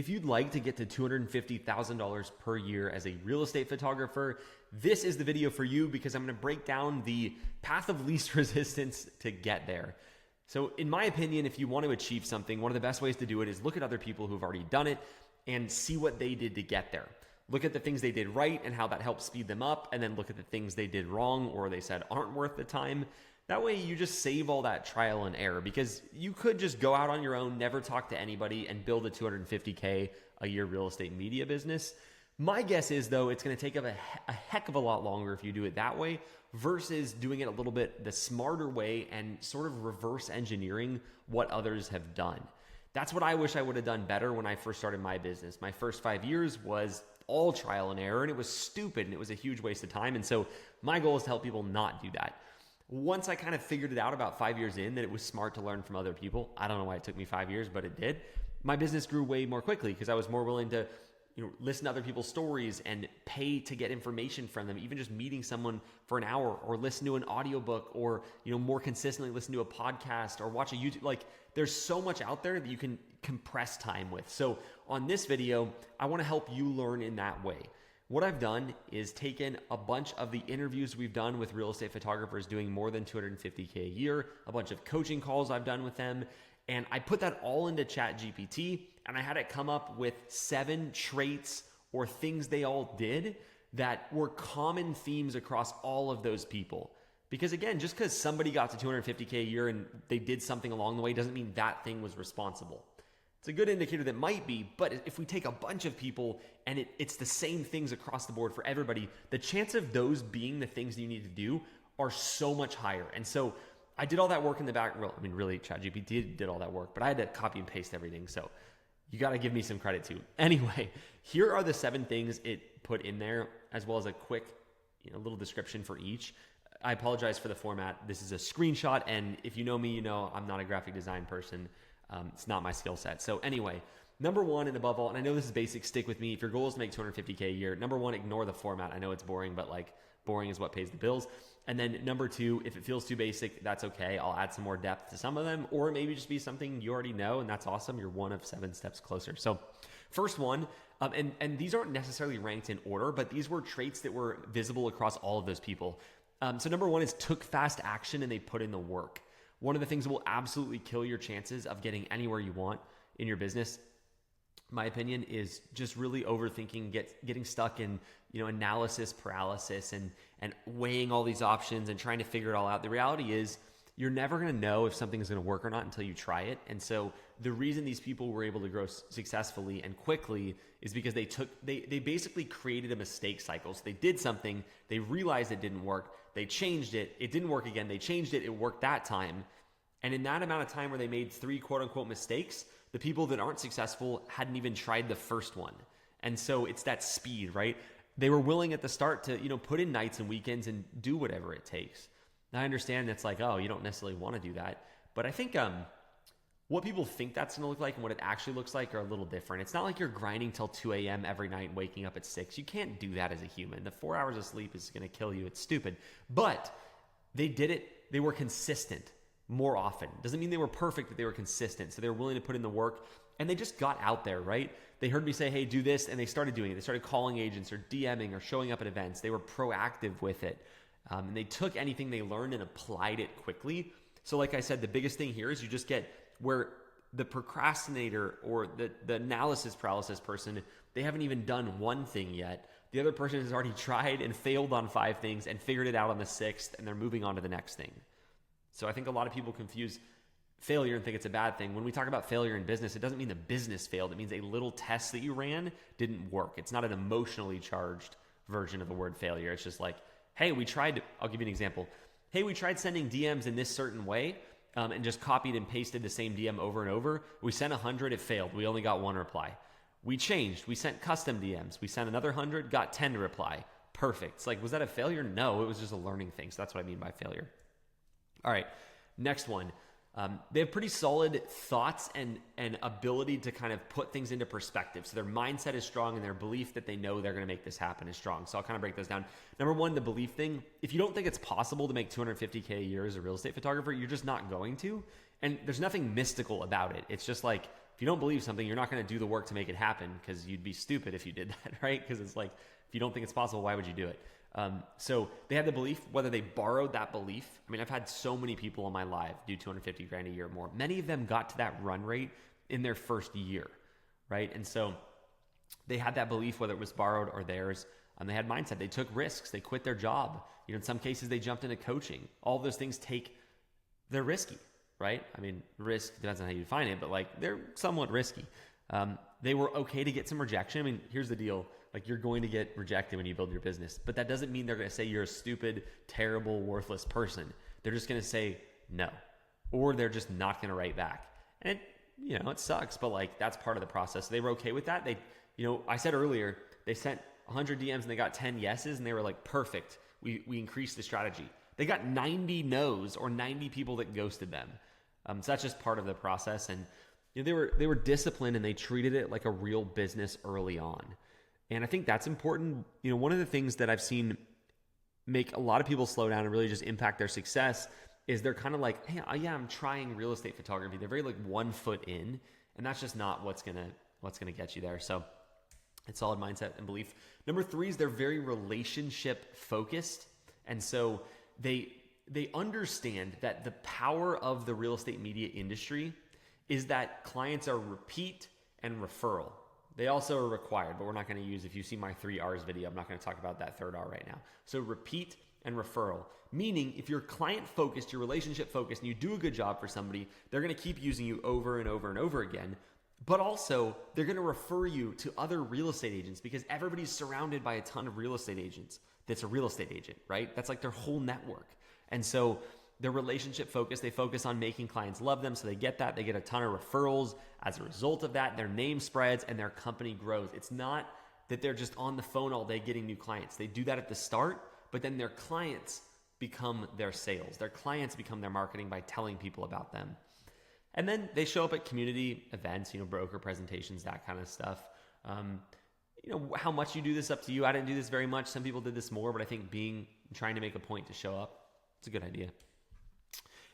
If you'd like to get to $250,000 per year as a real estate photographer, this is the video for you because I'm going to break down the path of least resistance to get there. So in my opinion, if you want to achieve something, one of the best ways to do it is look at other people who've already done it and see what they did to get there. Look at the things they did right and how that helped speed them up, and then look at the things they did wrong or they said aren't worth the time. That way you just save all that trial and error, because you could just go out on your own, never talk to anybody, and build a $250K a year real estate media business. My guess is, though, it's going to take a heck of a lot longer if you do it that way versus doing it a little bit the smarter way and sort of reverse engineering what others have done. That's what I wish I would have done better when I first started my business. My first 5 years was all trial and error, and it was stupid, and it was a huge waste of time. And so my goal is to help people not do that. Once I kind of figured it out about 5 years in that it was smart to learn from other people, I don't know why it took me 5 years, but it did. My business grew way more quickly because I was more willing to listen to other people's stories and pay to get information from them, even just meeting someone for an hour or listen to an audiobook or, more consistently listen to a podcast or watch a YouTube. Like, there's so much out there that you can compress time with. So on this video, I want to help you learn in that way. What I've done is taken a bunch of the interviews we've done with real estate photographers doing more than $250K a year, a bunch of coaching calls I've done with them, and I put that all into ChatGPT, and I had it come up with 7 traits or things they all did that were common themes across all of those people. Because again, just because somebody got to $250K a year and they did something along the way doesn't mean that thing was responsible. It's a good indicator that might be, but if we take a bunch of people and it's the same things across the board for everybody, the chance of those being the things you need to do are so much higher. And so I did all that work in the back. Well, really, ChatGPT did all that work, but I had to copy and paste everything. So you got to give me some credit too. Anyway, here are the 7 things it put in there, as well as a quick little description for each. I apologize for the format. This is a screenshot, and if you know me, you know I'm not a graphic design person. It's not my skill set. So anyway, number 1, and above all, and I know this is basic, stick with me. If your goal is to make $250K a year, number 1, ignore the format. I know it's boring, but boring is what pays the bills. And then number 2, if it feels too basic, that's okay. I'll add some more depth to some of them, or maybe just be something you already know, and that's awesome. You're 1 of 7 steps closer. So first one, and these aren't necessarily ranked in order, but these were traits that were visible across all of those people. So number 1 is took fast action and they put in the work. One of the things that will absolutely kill your chances of getting anywhere you want in your business, my opinion, is just really overthinking, getting stuck in analysis paralysis and weighing all these options and trying to figure it all out. The reality is you're never going to know if something is going to work or not until you try it. And so the reason these people were able to grow successfully and quickly is because they basically created a mistake cycle. So they did something, they realized it didn't work, they changed it, it didn't work again, they changed it, it worked that time. And in that amount of time where they made 3 quote unquote mistakes, the people that aren't successful hadn't even tried the first one. And so it's that speed, right? They were willing at the start to, put in nights and weekends and do whatever it takes. Now I understand that's you don't necessarily want to do that. But I think what people think that's going to look like and what it actually looks like are a little different. It's not like you're grinding till 2 a.m. every night and waking up at 6. You can't do that as a human. The 4 hours of sleep is going to kill you. It's stupid. But they did it. They were consistent more often. Doesn't mean they were perfect, but they were consistent. So they were willing to put in the work, and they just got out there, right? They heard me say, hey, do this, and they started doing it. They started calling agents or DMing or showing up at events. They were proactive with it. And they took anything they learned and applied it quickly. So like I said, the biggest thing here is you just get where the procrastinator or the analysis paralysis person, they haven't even done one thing yet. The other person has already tried and failed on 5 things and figured it out on the 6th, and they're moving on to the next thing. So I think a lot of people confuse failure and think it's a bad thing. When we talk about failure in business, it doesn't mean the business failed. It means a little test that you ran didn't work. It's not an emotionally charged version of the word failure. It's just like, hey, we tried, I'll give you an example. Hey, we tried sending DMs in this certain way and just copied and pasted the same DM over and over. We sent 100, it failed. We only got 1 reply. We changed. We sent custom DMs. We sent another 100, got 10 to reply. Perfect. It's like, was that a failure? No, it was just a learning thing. So that's what I mean by failure. All right, next one. They have pretty solid thoughts and ability to kind of put things into perspective. So their mindset is strong and their belief that they know they're going to make this happen is strong. So I'll kind of break those down. Number 1, the belief thing. If you don't think it's possible to make $250K a year as a real estate photographer, you're just not going to. And there's nothing mystical about it. It's just like if you don't believe something, you're not going to do the work to make it happen, because you'd be stupid if you did that, right? Because it's like, if you don't think it's possible, why would you do it? So they had the belief, whether they borrowed that belief. I mean, I've had so many people in my life do 250 grand a year or more. Many of them got to that run rate in their first year, right? And so they had that belief, whether it was borrowed or theirs. They had mindset. They took risks. They quit their job. In some cases, they jumped into coaching. All those things they're risky, right? I mean, risk depends on how you define it, but like they're somewhat risky. They were okay to get some rejection. I mean, here's the deal. Like, you're going to get rejected when you build your business, but that doesn't mean they're going to say you're a stupid, terrible, worthless person. They're just going to say no, or they're just not going to write back. And it sucks, but like, that's part of the process. So they were okay with that. They, I said earlier, they sent 100 DMs and they got 10 yeses, and they were like, perfect. We increased the strategy. They got 90 no's, or 90 people that ghosted them. So that's just part of the process. And they were disciplined, and they treated it like a real business early on. And I think that's important. One of the things that I've seen make a lot of people slow down and really just impact their success is they're kind of like, hey, yeah, I'm trying real estate photography. They're very like 1 foot in, and that's just not what's gonna get you there. So it's solid mindset and belief. Number 3 is they're very relationship focused. And so they understand that the power of the real estate media industry is that clients are repeat and referral. They also are required, but we're not going to use, if you see my 3 R's video, I'm not going to talk about that third R right now. So repeat and referral, meaning if you're client focused, you're relationship focused, and you do a good job for somebody, they're going to keep using you over and over and over again. But also, they're going to refer you to other real estate agents, because everybody's surrounded by a ton of real estate agents that's a real estate agent, right? That's like their whole network. And so they're relationship focused. They focus on making clients love them. So they get that. They get a ton of referrals. As a result of that, their name spreads and their company grows. It's not that they're just on the phone all day getting new clients. They do that at the start, but then their clients become their sales. Their clients become their marketing by telling people about them. And then they show up at community events, broker presentations, that kind of stuff. How much you do this, up to you. I didn't do this very much. Some people did this more, but I think trying to make a point to show up, it's a good idea.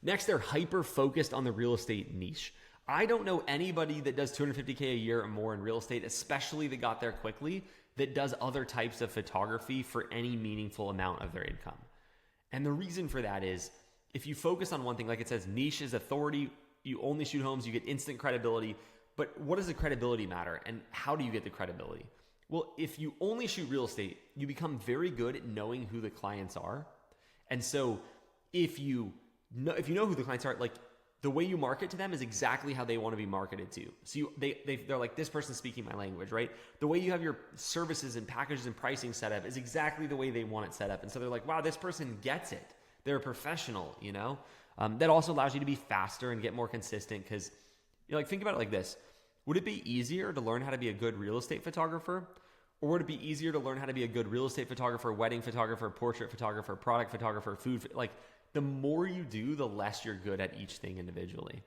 Next, they're hyper focused on the real estate niche. I don't know anybody that does 250K a year or more in real estate, especially that got there quickly, that does other types of photography for any meaningful amount of their income. And the reason for that is, if you focus on one thing, like it says, niche is authority. You only shoot homes, you get instant credibility. But what does the credibility matter, and how do you get the credibility? Well, if you only shoot real estate, you become very good at knowing who the clients are. And so if you know who the clients are, like, the way you market to them is exactly how they want to be marketed to. So they're like, this person's speaking my language, right? The way you have your services and packages and pricing set up is exactly the way they want it set up. And so they're like, wow, this person gets it. They're a professional, That also allows you to be faster and get more consistent, because think about it like this. Would it be easier to learn how to be a good real estate photographer? Or would it be easier to learn how to be a good real estate photographer, wedding photographer, portrait photographer, product photographer, food, the more you do, the less you're good at each thing individually.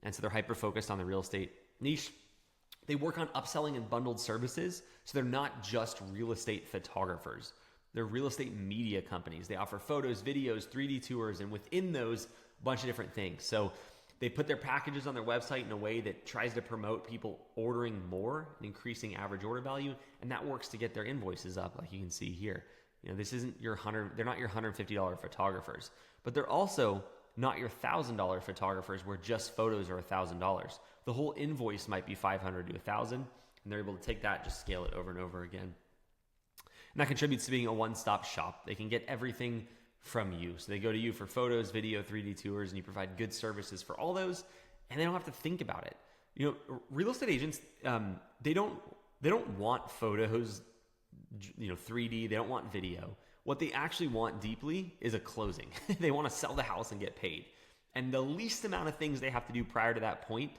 And so they're hyper-focused on the real estate niche. They work on upselling and bundled services. So they're not just real estate photographers. They're real estate media companies. They offer photos, videos, 3D tours, and within those, a bunch of different things. So they put their packages on their website in a way that tries to promote people ordering more and increasing average order value. And that works to get their invoices up, like you can see here. This isn't they're not your $150 photographers, but they're also not your $1,000 photographers where just photos are $1,000. The whole invoice might be $500 to $1,000, and they're able to take that, just scale it over and over again. And that contributes to being a one-stop shop. They can get everything from you. So they go to you for photos, video, 3D tours, and you provide good services for all those, and they don't have to think about it. Real estate agents, they don't want photos, 3D. They don't want video. What they actually want deeply is a closing. They want to sell the house and get paid. And the least amount of things they have to do prior to that point,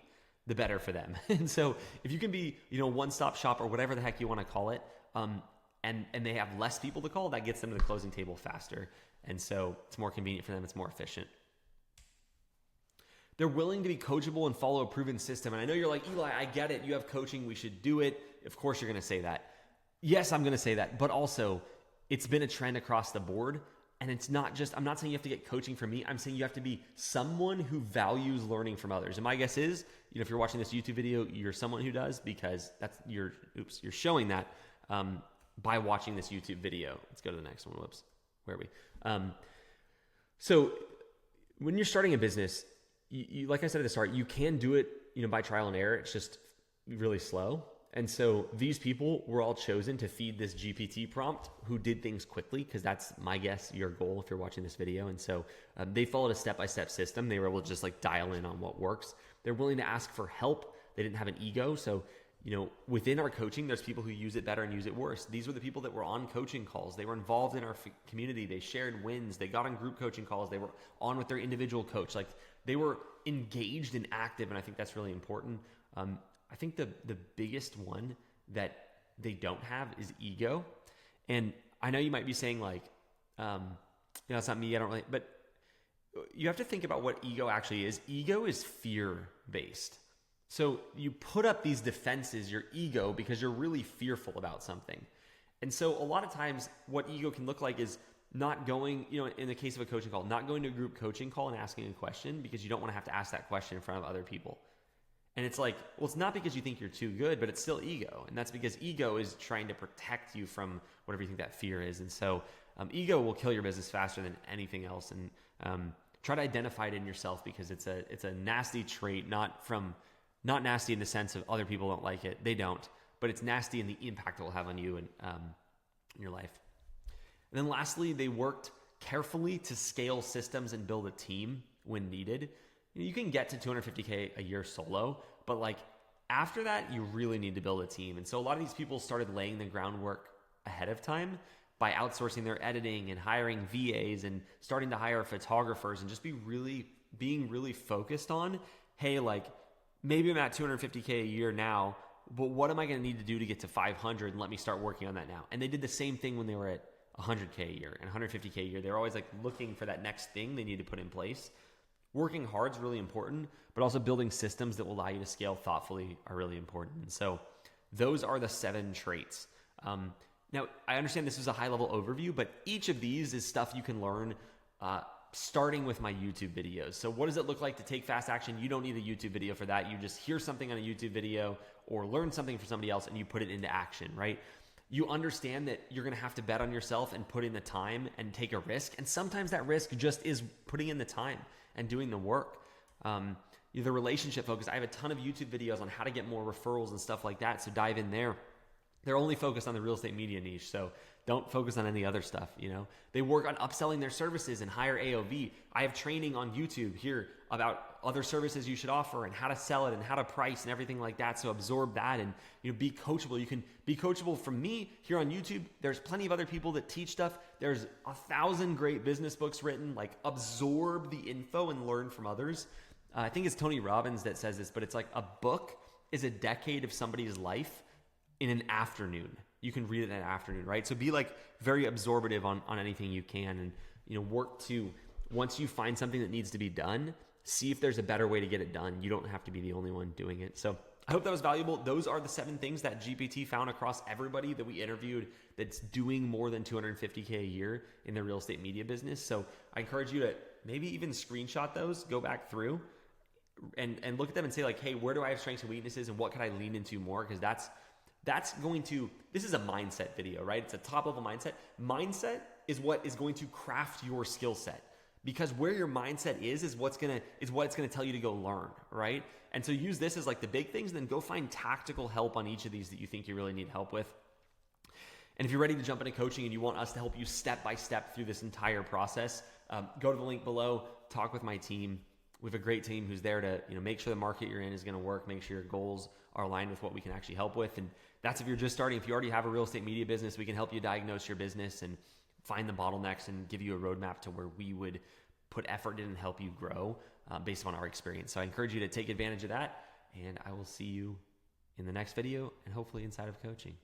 the better for them. And so if you can be, one-stop shop or whatever the heck you want to call it, and they have less people to call, that gets them to the closing table faster. And so it's more convenient for them. It's more efficient. They're willing to be coachable and follow a proven system. And I know you're like, Eli, I get it. You have coaching. We should do it. Of course you're going to say that. Yes, I'm going to say that. But also, it's been a trend across the board. And it's not just, I'm not saying you have to get coaching from me. I'm saying you have to be someone who values learning from others. And my guess is, if you're watching this YouTube video, you're someone who does, because you're showing that by watching this YouTube video. Let's go to the next one. Whoops. Where are we? So when you're starting a business, you like I said at the start, you can do it, by trial and error. It's just really slow. And so these people were all chosen to feed this GPT prompt who did things quickly, because that's, my guess, your goal if you're watching this video. And so they followed a step-by-step system. They were able to just dial in on what works. They're willing to ask for help. They didn't have an ego. So, within our coaching, there's people who use it better and use it worse. These were the people that were on coaching calls. They were involved in our community. They shared wins. They got on group coaching calls. They were on with their individual coach. They were engaged and active. And I think that's really important. I think the biggest one that they don't have is ego. And I know you might be saying it's not me, I don't really, but you have to think about what ego actually is. Ego is fear-based. So you put up these defenses, your ego, because you're really fearful about something. And so a lot of times what ego can look like is not going, in the case of a coaching call, not going to a group coaching call and asking a question because you don't want to have to ask that question in front of other people. And it's it's not because you think you're too good, but it's still ego. And that's because ego is trying to protect you from whatever you think that fear is. And so ego will kill your business faster than anything else. And try to identify it in yourself, because it's a nasty trait, not nasty in the sense of other people don't like it. They don't. But it's nasty in the impact it will have on you and in your life. And then lastly, they worked carefully to scale systems and build a team when needed. You can get to $250K a year solo, but after that, you really need to build a team. And so a lot of these people started laying the groundwork ahead of time by outsourcing their editing and hiring VAs and starting to hire photographers and just being really focused on, hey, maybe I'm at $250K a year now, but what am I going to need to do to get to 500, and let me start working on that now. And they did the same thing when they were at 100K a year and 150K a year. They're always looking for that next thing they need to put in place. Working hard is really important, but also building systems that will allow you to scale thoughtfully are really important. And so those are the 7 traits. Now, I understand this is a high-level overview, but each of these is stuff you can learn starting with my YouTube videos. So what does it look like to take fast action? You don't need a YouTube video for that. You just hear something on a YouTube video or learn something from somebody else and you put it into action, right? You understand that you're going to have to bet on yourself and put in the time and take a risk. And sometimes that risk just is putting in the time and doing the work. The relationship focus. I have a ton of YouTube videos on how to get more referrals and stuff like that. So dive in there. They're only focused on the real estate media niche. So don't focus on any other stuff. They work on upselling their services and higher AOV. I have training on YouTube here about other services you should offer and how to sell it and how to price and everything like that. So absorb that and be coachable. You can be coachable from me here on YouTube. There's plenty of other people that teach stuff. There's 1,000 great business books written. Absorb the info and learn from others. I think it's Tony Robbins that says this, but it's a book is a decade of somebody's life in an afternoon. You can read it in an afternoon, right? So be very absorbative on anything you can, and work to, once you find something that needs to be done, see if there's a better way to get it done. You don't have to be the only one doing it. So I hope that was valuable. Those are the 7 things that GPT found across everybody that we interviewed that's doing more than $250K a year in their real estate media business. So I encourage you to maybe even screenshot those, go back through and look at them and say hey, where do I have strengths and weaknesses and what can I lean into more? Because that's going to, this is a mindset video, right? It's a top level mindset. Mindset is what is going to craft your skill set, because where your mindset is what it's going to tell you to go learn, right? And so use this as the big things, and then go find tactical help on each of these that you think you really need help with. And if you're ready to jump into coaching and you want us to help you step by step through this entire process, go to the link below, talk with my team. We have a great team who's there to make sure the market you're in is going to work, make sure your goals are aligned with what we can actually help with. And that's if you're just starting. If you already have a real estate media business, we can help you diagnose your business and find the bottlenecks and give you a roadmap to where we would put effort in and help you grow based on our experience. So I encourage you to take advantage of that, and I will see you in the next video and hopefully inside of coaching.